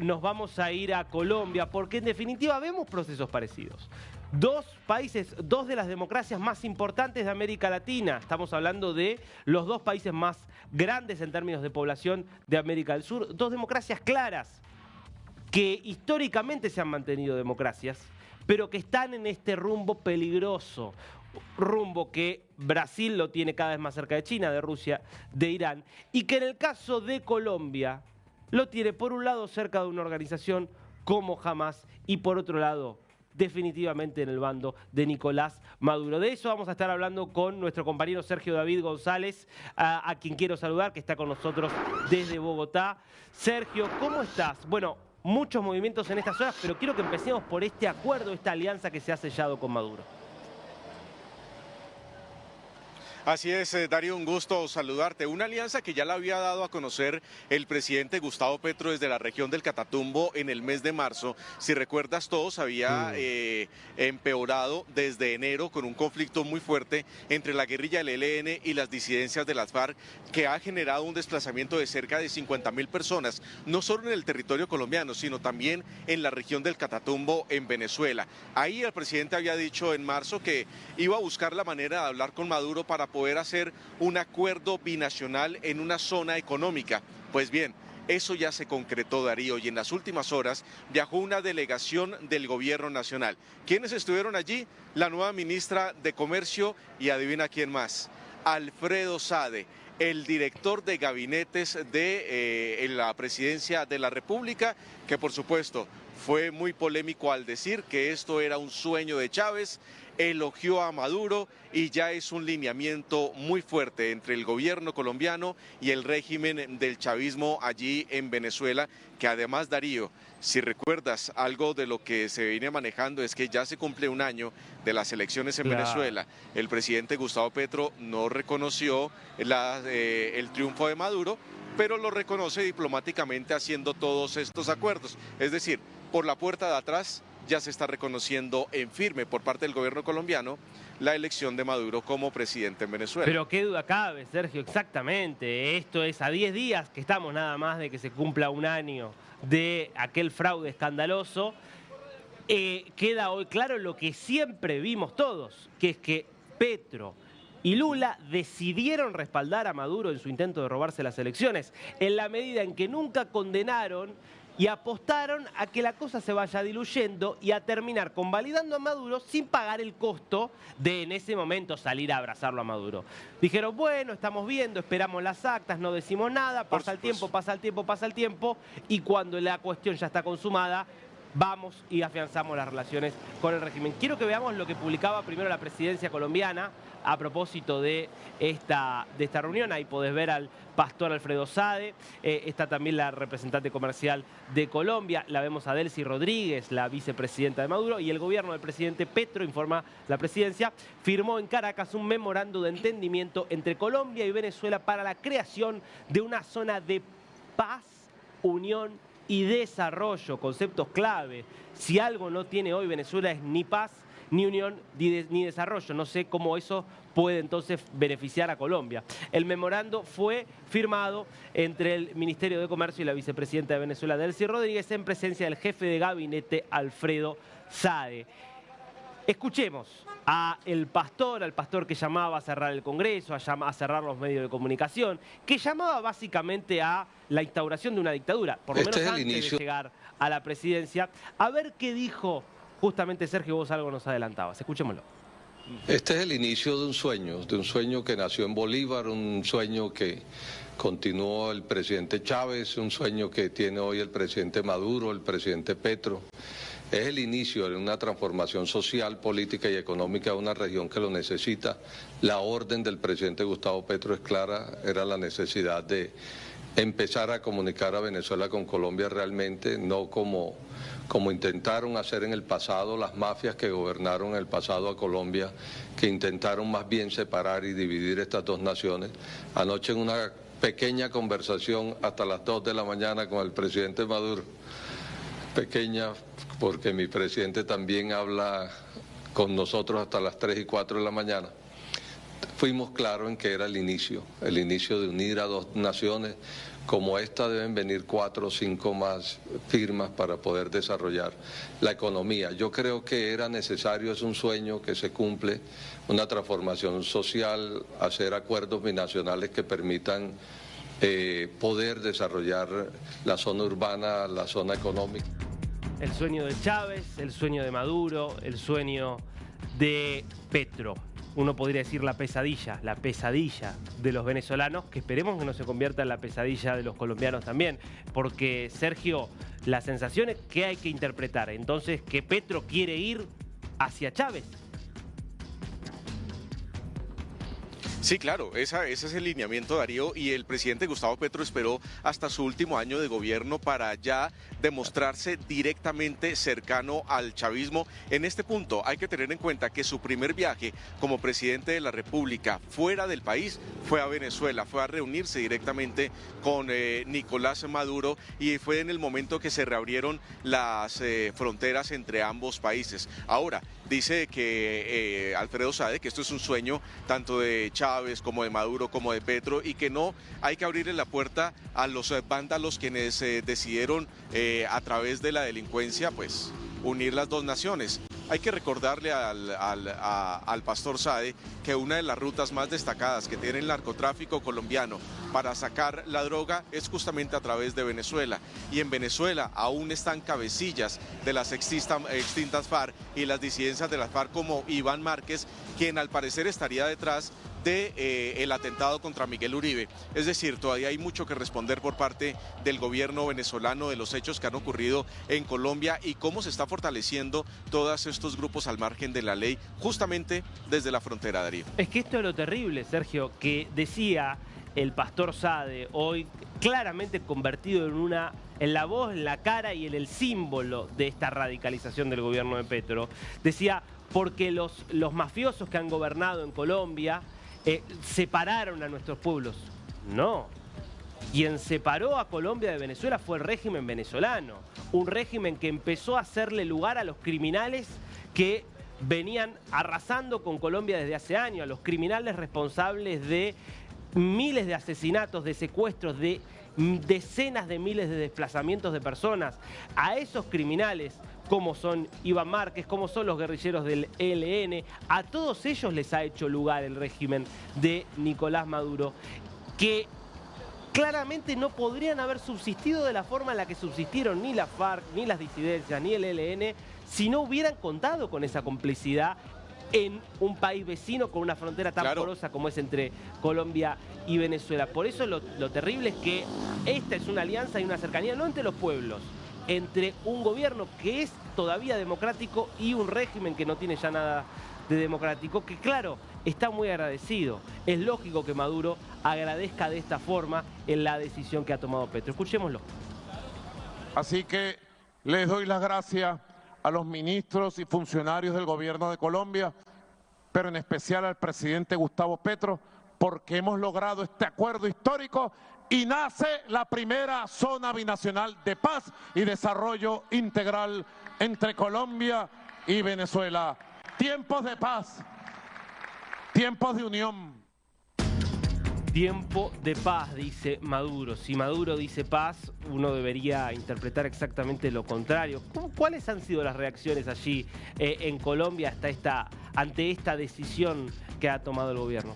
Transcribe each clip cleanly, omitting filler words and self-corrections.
nos vamos a ir a Colombia, porque en definitiva vemos procesos parecidos. Dos países, dos de las democracias más importantes de América Latina. Estamos hablando de los dos países más grandes en términos de población de América del Sur. Dos democracias claras, que históricamente se han mantenido democracias, pero que están en este rumbo peligroso. Rumbo que Brasil lo tiene cada vez más cerca de China, de Rusia, de Irán, y que en el caso de Colombia lo tiene por un lado cerca de una organización como Hamas y por otro lado definitivamente en el bando de Nicolás Maduro. De eso vamos a estar hablando con nuestro compañero Sergio David González, a quien quiero saludar, que está con nosotros desde Bogotá. Sergio, ¿cómo estás? Bueno, muchos movimientos en estas horas, pero quiero que empecemos por este acuerdo, esta alianza que se ha sellado con Maduro. Así es, Darío, un gusto saludarte. Una alianza que ya la había dado a conocer el presidente Gustavo Petro desde la región del Catatumbo en el mes de marzo. Si recuerdas, todo se había empeorado desde enero con un conflicto muy fuerte entre la guerrilla del ELN y las disidencias de las FARC, que ha generado un desplazamiento de cerca de 50.000 personas, no solo en el territorio colombiano, sino también en la región del Catatumbo en Venezuela. Ahí el presidente había dicho en marzo que iba a buscar la manera de hablar con Maduro para poder hacer un acuerdo binacional en una zona económica. Pues bien, eso ya se concretó, Darío, y en las últimas horas viajó una delegación del gobierno nacional. ¿Quiénes estuvieron allí? La nueva ministra de Comercio y adivina quién más, Alfredo Sade, el director de gabinetes de la presidencia de la República, que por supuesto fue muy polémico al decir que esto era un sueño de Chávez, elogió a Maduro y ya es un lineamiento muy fuerte entre el gobierno colombiano y el régimen del chavismo allí en Venezuela, que además, Darío, si recuerdas, algo de lo que se viene manejando es que ya se cumple un año de las elecciones en Venezuela. El presidente Gustavo Petro no reconoció el triunfo de Maduro, pero lo reconoce diplomáticamente haciendo todos estos acuerdos. Es decir, por la puerta de atrás ya se está reconociendo en firme por parte del gobierno colombiano la elección de Maduro como presidente en Venezuela. Pero qué duda cabe, Sergio, exactamente. Esto es a 10 días que estamos nada más de que se cumpla un año de aquel fraude escandaloso. Queda hoy claro lo que siempre vimos todos, que es que Petro y Lula decidieron respaldar a Maduro en su intento de robarse las elecciones, en la medida en que nunca condenaron y apostaron a que la cosa se vaya diluyendo y a terminar convalidando a Maduro sin pagar el costo de en ese momento salir a abrazarlo a Maduro. Dijeron, bueno, estamos viendo, esperamos las actas, no decimos nada, pasa el tiempo, pasa el tiempo, pasa el tiempo, y cuando la cuestión ya está consumada, vamos y afianzamos las relaciones con el régimen. Quiero que veamos lo que publicaba primero la presidencia colombiana a propósito de esta reunión. Ahí podés ver al pastor Alfredo Sade, está también la representante comercial de Colombia, la vemos a Delcy Rodríguez, la vicepresidenta de Maduro, y el gobierno del presidente Petro, informa la presidencia, firmó en Caracas un memorando de entendimiento entre Colombia y Venezuela para la creación de una zona de paz, unión y desarrollo, conceptos clave. Si algo no tiene hoy Venezuela es ni paz, ni unión, ni desarrollo. No sé cómo eso puede entonces beneficiar a Colombia. El memorando fue firmado entre el Ministerio de Comercio y la vicepresidenta de Venezuela, Delcy Rodríguez, en presencia del jefe de gabinete, Alfredo Sade. Escuchemos al pastor que llamaba a cerrar el Congreso, a cerrar los medios de comunicación, que llamaba básicamente a la instauración de una dictadura, por lo menos antes de llegar a la presidencia. A ver qué dijo justamente Sergio, vos algo nos adelantabas. Escuchémoslo. Este es el inicio de un sueño que nació en Bolívar, un sueño que continuó el presidente Chávez, un sueño que tiene hoy el presidente Maduro, el presidente Petro. Es el inicio de una transformación social, política y económica de una región que lo necesita. La orden del presidente Gustavo Petro es clara, era la necesidad de empezar a comunicar a Venezuela con Colombia realmente, no como intentaron hacer en el pasado las mafias que gobernaron en el pasado a Colombia, que intentaron más bien separar y dividir estas dos naciones. Anoche en una pequeña conversación hasta las 2 de la mañana con el presidente Maduro, pequeña porque mi presidente también habla con nosotros hasta las 3 y 4 de la mañana, fuimos claros en que era el inicio de unir a dos naciones como esta deben venir 4 o 5 más firmas para poder desarrollar la economía. Yo creo que era necesario, es un sueño que se cumple, una transformación social, hacer acuerdos binacionales que permitan poder desarrollar la zona urbana, la zona económica. El sueño de Chávez, el sueño de Maduro, el sueño de Petro. Uno podría decir la pesadilla de los venezolanos, que esperemos que no se convierta en la pesadilla de los colombianos también, porque, Sergio, la sensación es que hay que interpretar, entonces, que Petro quiere ir hacia Chávez. Sí, claro, ese es el lineamiento, Darío, y el presidente Gustavo Petro esperó hasta su último año de gobierno para ya demostrarse directamente cercano al chavismo. En este punto hay que tener en cuenta que su primer viaje como presidente de la República fuera del país fue a Venezuela, fue a reunirse directamente con Nicolás Maduro, y fue en el momento que se reabrieron las fronteras entre ambos países. Ahora, dice que Alfredo Sade, que esto es un sueño tanto de Chávez como de Maduro como de Petro, y que no hay que abrirle la puerta a los vándalos quienes decidieron a través de la delincuencia pues unir las dos naciones. Hay que recordarle al pastor Sade que una de las rutas más destacadas que tiene el narcotráfico colombiano para sacar la droga es justamente a través de Venezuela. Y en Venezuela aún están cabecillas de las extintas FARC y las disidencias de las FARC como Iván Márquez, quien al parecer estaría detrás del atentado contra Miguel Uribe. Es decir, todavía hay mucho que responder por parte del gobierno venezolano de los hechos que han ocurrido en Colombia y cómo se está fortaleciendo todos estos grupos al margen de la ley, justamente desde la frontera, Darío. Es que esto es lo terrible, Sergio, que decía el pastor Sade, hoy claramente convertido en la voz, en la cara y en el símbolo de esta radicalización del gobierno de Petro. Decía, porque los mafiosos que han gobernado en Colombia separaron a nuestros pueblos. No. Quien separó a Colombia de Venezuela fue el régimen venezolano. Un régimen que empezó a hacerle lugar a los criminales que venían arrasando con Colombia desde hace años, a los criminales responsables de miles de asesinatos, de secuestros, de decenas de miles de desplazamientos de personas. A esos criminales, como son Iván Márquez, como son los guerrilleros del ELN, a todos ellos les ha hecho lugar el régimen de Nicolás Maduro, que claramente no podrían haber subsistido de la forma en la que subsistieron ni la FARC, ni las disidencias, ni el ELN, si no hubieran contado con esa complicidad en un país vecino con una frontera tan porosa como es entre Colombia y Venezuela. Por eso lo terrible es que esta es una alianza y una cercanía, no entre los pueblos, entre un gobierno que es todavía democrático y un régimen que no tiene ya nada de democrático, que claro, está muy agradecido. Es lógico que Maduro agradezca de esta forma en la decisión que ha tomado Petro. Escuchémoslo. Así que les doy las gracias a los ministros y funcionarios del gobierno de Colombia, pero en especial al presidente Gustavo Petro, porque hemos logrado este acuerdo histórico y nace la primera zona binacional de paz y desarrollo integral entre Colombia y Venezuela. Tiempos de paz, tiempos de unión. Tiempo de paz, dice Maduro. Si Maduro dice paz, uno debería interpretar exactamente lo contrario. ¿Cuáles han sido las reacciones allí en Colombia ante esta decisión que ha tomado el gobierno?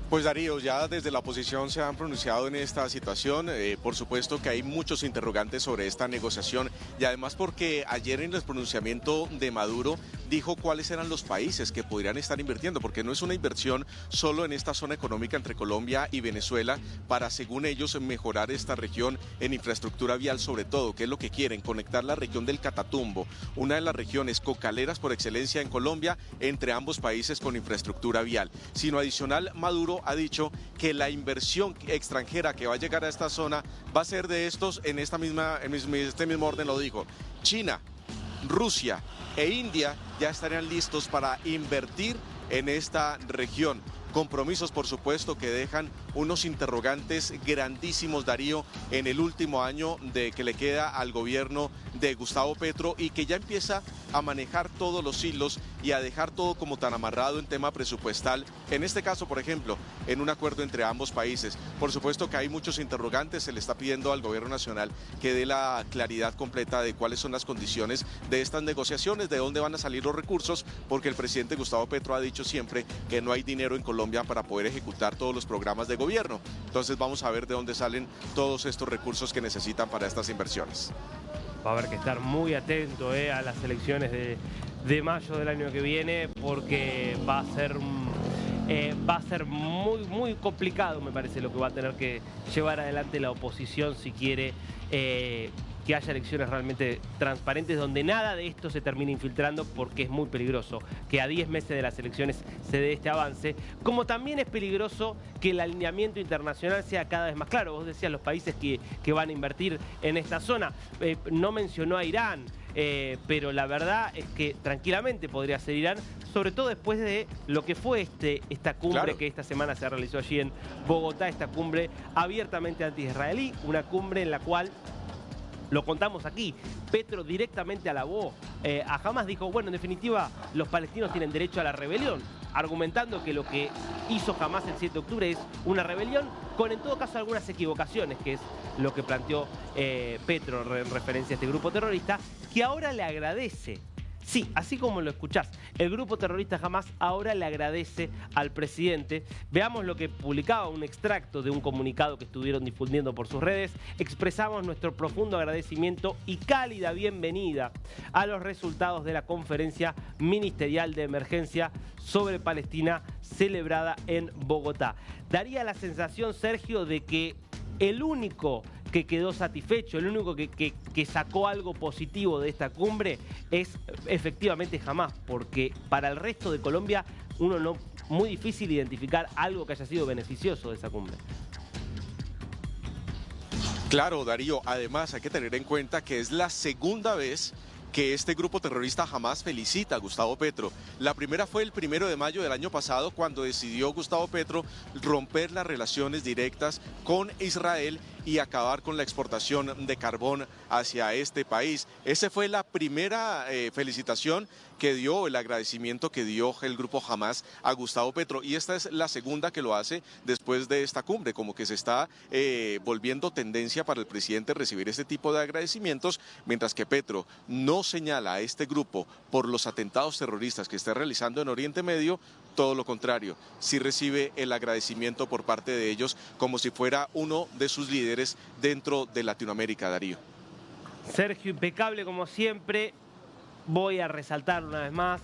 Pues Darío, ya desde la oposición se han pronunciado en esta situación, por supuesto que hay muchos interrogantes sobre esta negociación y además porque ayer en el pronunciamiento de Maduro dijo cuáles eran los países que podrían estar invirtiendo, porque no es una inversión solo en esta zona económica entre Colombia y Venezuela para, según ellos, mejorar esta región en infraestructura vial sobre todo, que es lo que quieren, conectar la región del Catatumbo, una de las regiones cocaleras por excelencia en Colombia, entre ambos países con infraestructura vial. Sino adicional, Maduro ha dicho que la inversión extranjera que va a llegar a esta zona va a ser de estos, en este mismo orden lo dijo, China, Rusia e India ya estarían listos para invertir en esta región. Compromisos, por supuesto, que dejan unos interrogantes grandísimos, Darío, en el último año que le queda al gobierno de Gustavo Petro y que ya empieza a manejar todos los hilos y a dejar todo como tan amarrado en tema presupuestal, en este caso, por ejemplo, en un acuerdo entre ambos países. Por supuesto que hay muchos interrogantes, se le está pidiendo al gobierno nacional que dé la claridad completa de cuáles son las condiciones de estas negociaciones, de dónde van a salir los recursos, porque el presidente Gustavo Petro ha dicho siempre que no hay dinero en Colombia para poder ejecutar todos los programas de gobierno. Entonces vamos a ver de dónde salen todos estos recursos que necesitan para estas inversiones. Va a haber que estar muy atento a las elecciones de mayo del año que viene, porque va a ser muy complicado, me parece, lo que va a tener que llevar adelante la oposición si quiere que haya elecciones realmente transparentes, donde nada de esto se termine infiltrando, porque es muy peligroso que a 10 meses de las elecciones se dé este avance, como también es peligroso que el alineamiento internacional sea cada vez más claro. Vos decías los países que van a invertir en esta zona, no mencionó a Irán, pero la verdad es que tranquilamente podría ser Irán, sobre todo después de lo que fue esta cumbre, claro, que esta semana se realizó allí en Bogotá, esta cumbre abiertamente anti-israelí, una cumbre en la cual, lo contamos aquí, Petro directamente alabó a Hamás, dijo, bueno, en definitiva, los palestinos tienen derecho a la rebelión, argumentando que lo que hizo Hamás el 7 de octubre es una rebelión, con en todo caso algunas equivocaciones, que es lo que planteó Petro en referencia a este grupo terrorista, que ahora le agradece. Sí, así como lo escuchás, el grupo terrorista Hamás ahora le agradece al presidente. Veamos lo que publicaba, un extracto de un comunicado que estuvieron difundiendo por sus redes. Expresamos nuestro profundo agradecimiento y cálida bienvenida a los resultados de la conferencia ministerial de emergencia sobre Palestina celebrada en Bogotá. Daría la sensación, Sergio, de que el único que quedó satisfecho, el único que sacó algo positivo de esta cumbre es efectivamente Hamás, porque para el resto de Colombia muy difícil identificar algo que haya sido beneficioso de esa cumbre. Claro, Darío, además hay que tener en cuenta que es la segunda vez que este grupo terrorista Hamás felicita a Gustavo Petro. La primera fue el 1 de mayo del año pasado, cuando decidió Gustavo Petro romper las relaciones directas con Israel y acabar con la exportación de carbón hacia este país. Esa fue la primera felicitación que dio, el agradecimiento que dio el grupo Hamás a Gustavo Petro, y esta es la segunda que lo hace después de esta cumbre, como que se está volviendo tendencia para el presidente recibir este tipo de agradecimientos, mientras que Petro no señala a este grupo por los atentados terroristas que está realizando en Oriente Medio. Todo lo contrario, sí recibe el agradecimiento por parte de ellos como si fuera uno de sus líderes dentro de Latinoamérica, Darío. Sergio, impecable como siempre. Voy a resaltar una vez más,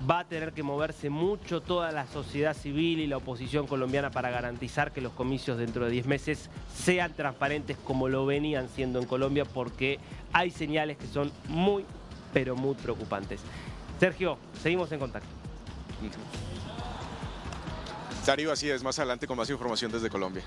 va a tener que moverse mucho toda la sociedad civil y la oposición colombiana para garantizar que los comicios dentro de 10 meses sean transparentes como lo venían siendo en Colombia, porque hay señales que son muy, pero muy preocupantes. Sergio, seguimos en contacto. Darío, así es, más adelante con más información desde Colombia.